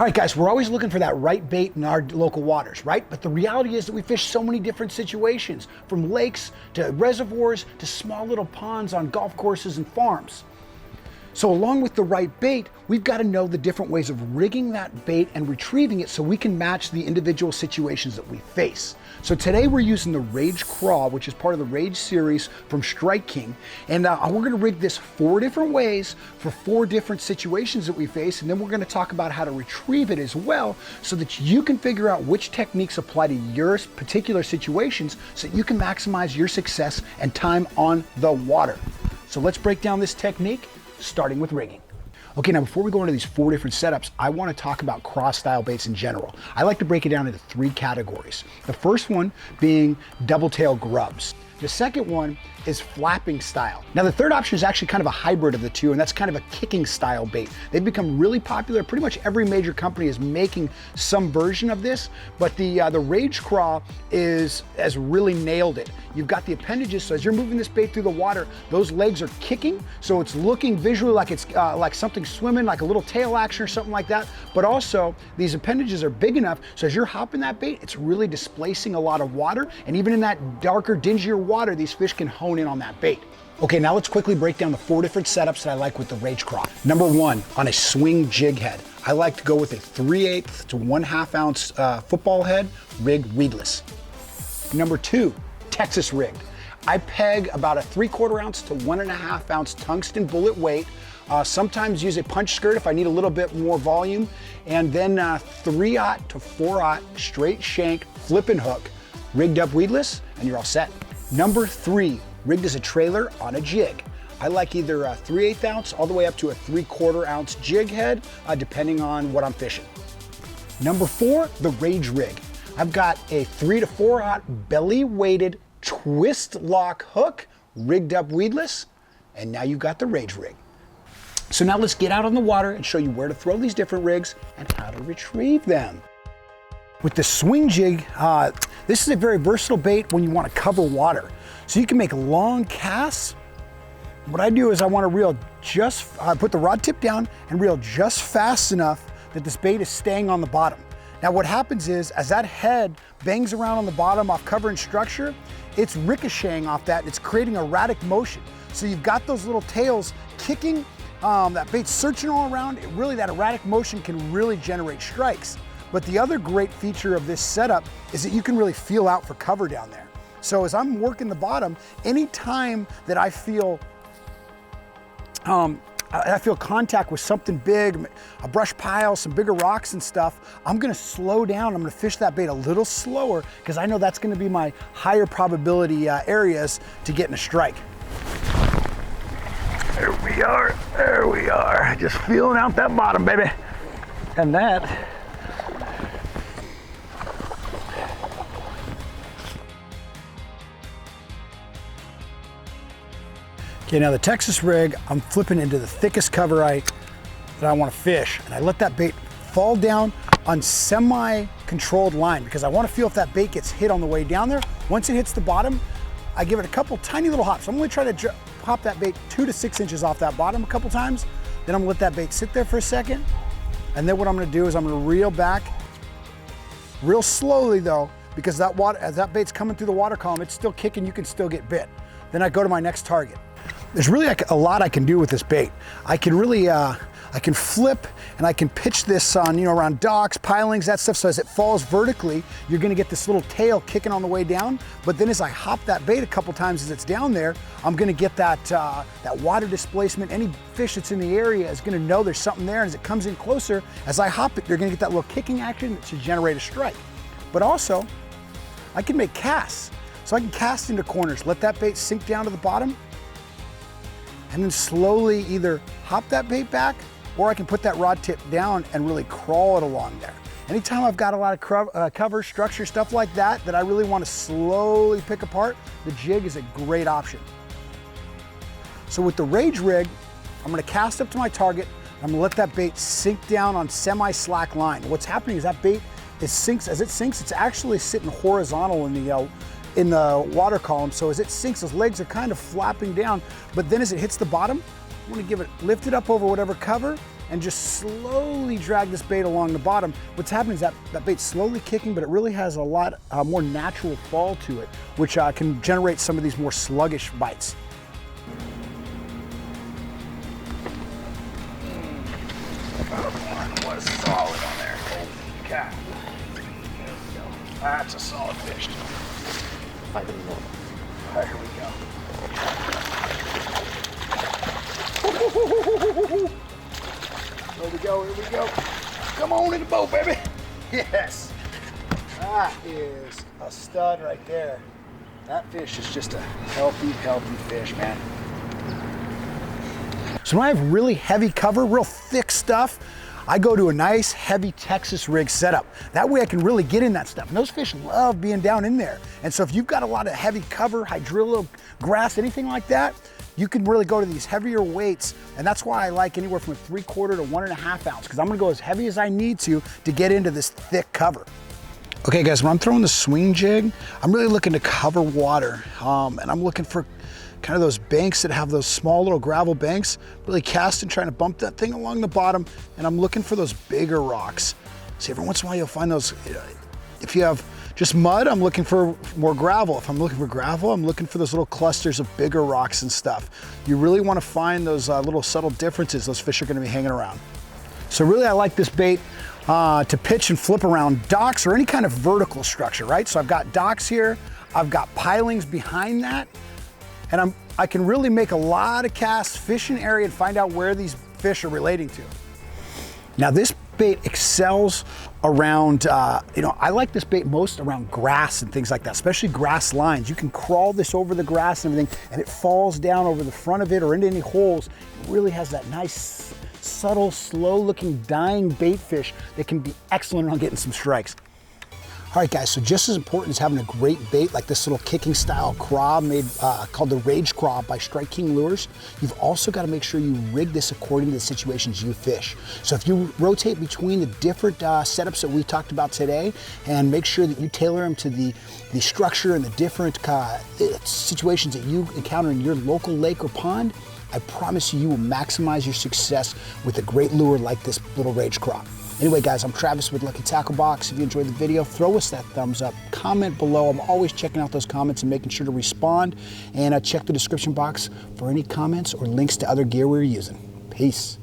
All right, guys, we're always looking for that right bait in our local waters, right? But the reality is that we fish so many different situations, from lakes to reservoirs to small little ponds on golf courses and farms. So along with the right bait, we've got to know the different ways of rigging that bait and retrieving it so we can match the individual situations that we face. So today we're using the Rage Craw, which is part of the Rage series from Strike King. And we're going to rig this 4 different ways for 4 different situations that we face. And then we're going to talk about how to retrieve it as well so that you can figure out which techniques apply to your particular situations so that you can maximize your success and time on the water. So let's break down this technique, starting with rigging. Okay, now before we go into these 4 different setups, I want to talk about craw style baits in general. I like to break it down into 3 categories. The first one being double tail grubs. The second one is flapping style. Now the third option is actually kind of a hybrid of the two, and that's kind of a kicking style bait. They've become really popular. Pretty much every major company is making some version of this, but the Rage Craw has really nailed it. You've got the appendages, so as you're moving this bait through the water, those legs are kicking, so it's looking visually like it's like something swimming, like a little tail action or something like that, but also these appendages are big enough, so as you're hopping that bait, it's really displacing a lot of water, and even in that darker, dingier water, these fish can hone in on that bait. Okay, now let's quickly break down the 4 different setups that I like with the Rage Craw. Number 1, on a swing jig head. I like to go with a 3/8 to 1/2 ounce football head, rigged weedless. Number 2, Texas rigged. I peg about a 3/4 ounce to 1.5 ounce tungsten bullet weight. Sometimes use a punch skirt if I need a little bit more volume. And then 3/0 to 4/0 straight shank flipping hook, rigged up weedless, and you're all set. Number 3, rigged as a trailer on a jig. I like either a 3/8 ounce all the way up to a 3/4 ounce jig head, depending on what I'm fishing. Number 4, the Rage rig. I've got a 3 to 4/0 belly weighted twist lock hook, rigged up weedless, and now you've got the Rage rig. So now let's get out on the water and show you where to throw these different rigs and how to retrieve them. With the swing jig, this is a very versatile bait when you want to cover water. So you can make long casts. What I do is I want to reel put the rod tip down and reel just fast enough that this bait is staying on the bottom. Now what happens is, as that head bangs around on the bottom off cover and structure, it's ricocheting off that, it's creating erratic motion. So you've got those little tails kicking, that bait's searching all around. Really, that erratic motion can really generate strikes. But the other great feature of this setup is that you can really feel out for cover down there. So as I'm working the bottom, anytime that I feel contact with something big, a brush pile, some bigger rocks and stuff, I'm gonna slow down. I'm gonna fish that bait a little slower because I know that's gonna be my higher probability areas to getting a strike. There we are. Just feeling out that bottom, baby. And that, okay, now the Texas rig, I'm flipping into the thickest cover that I want to fish, and I let that bait fall down on semi-controlled line because I want to feel if that bait gets hit on the way down there. Once it hits the bottom, I give it a couple tiny little hops. I'm going to try to hop that bait 2 to 6 inches off that bottom a couple times. Then I'm going to let that bait sit there for a second, and then what I'm going to do is I'm going to reel back real slowly though, because that water, as that bait's coming through the water column, it's still kicking, you can still get bit. Then I go to my next target. There's really a lot I can do with this bait. I can really, I can flip and I can pitch this on, around docks, pilings, that stuff. So as it falls vertically, you're gonna get this little tail kicking on the way down. But then as I hop that bait a couple times as it's down there, I'm gonna get that, that water displacement. Any fish that's in the area is gonna know there's something there. And as it comes in closer, as I hop it, you're gonna get that little kicking action that should generate a strike. But also, I can make casts. So I can cast into corners, let that bait sink down to the bottom, and then slowly either hop that bait back, or I can put that rod tip down and really crawl it along there. Anytime I've got a lot of cover, structure, stuff like that, that I really want to slowly pick apart, the jig is a great option. So with the Rage rig, I'm gonna cast up to my target, I'm gonna let that bait sink down on semi-slack line. What's happening is that bait, as it sinks, it's actually sitting horizontal in the water column. So as it sinks, those legs are kind of flapping down, but then as it hits the bottom, I'm gonna lift it up over whatever cover, and just slowly drag this bait along the bottom. What's happening is that bait's slowly kicking, but it really has a lot more natural fall to it, which can generate some of these more sluggish bites. What a solid on there. Holy cow. There we go. That's a solid fish. All right, here we go. Here we go, here we go. Come on in the boat, baby. Yes. That is a stud right there. That fish is just a healthy, healthy fish, man. So when I have really heavy cover, real thick stuff, I go to a nice heavy Texas rig setup. That way I can really get in that stuff. And those fish love being down in there. And so if you've got a lot of heavy cover, hydrillo, grass, anything like that, you can really go to these heavier weights. And that's why I like anywhere from a 3/4 to 1.5 ounce, because I'm gonna go as heavy as I need to get into this thick cover. Okay guys, when I'm throwing the swing jig, I'm really looking to cover water. And I'm looking for kind of those banks that have those small little gravel banks, really casting, trying to bump that thing along the bottom. And I'm looking for those bigger rocks. See, every once in a while you'll find those, if you have just mud, I'm looking for more gravel. If I'm looking for gravel, I'm looking for those little clusters of bigger rocks and stuff. You really want to find those little subtle differences those fish are going to be hanging around. So really I like this bait to pitch and flip around docks or any kind of vertical structure, right? So I've got docks here, I've got pilings behind that, and I can really make a lot of casts, fish an area, and find out where these fish are relating to. Now this bait excels around, I like this bait most around grass and things like that, especially grass lines. You can crawl this over the grass and everything, and it falls down over the front of it or into any holes. It really has that nice, subtle, slow-looking, dying bait fish that can be excellent on getting some strikes. All right guys, so just as important as having a great bait like this little kicking style craw made called the Rage Craw by Strike King Lures, you've also got to make sure you rig this according to the situations you fish. So if you rotate between the different setups that we talked about today and make sure that you tailor them to the structure and the different situations that you encounter in your local lake or pond, I promise you will maximize your success with a great lure like this little Rage Craw. Anyway guys, I'm Travis with Lucky Tackle Box. If you enjoyed the video, throw us that thumbs up, comment below. I'm always checking out those comments and making sure to respond, and check the description box for any comments or links to other gear we're using. Peace.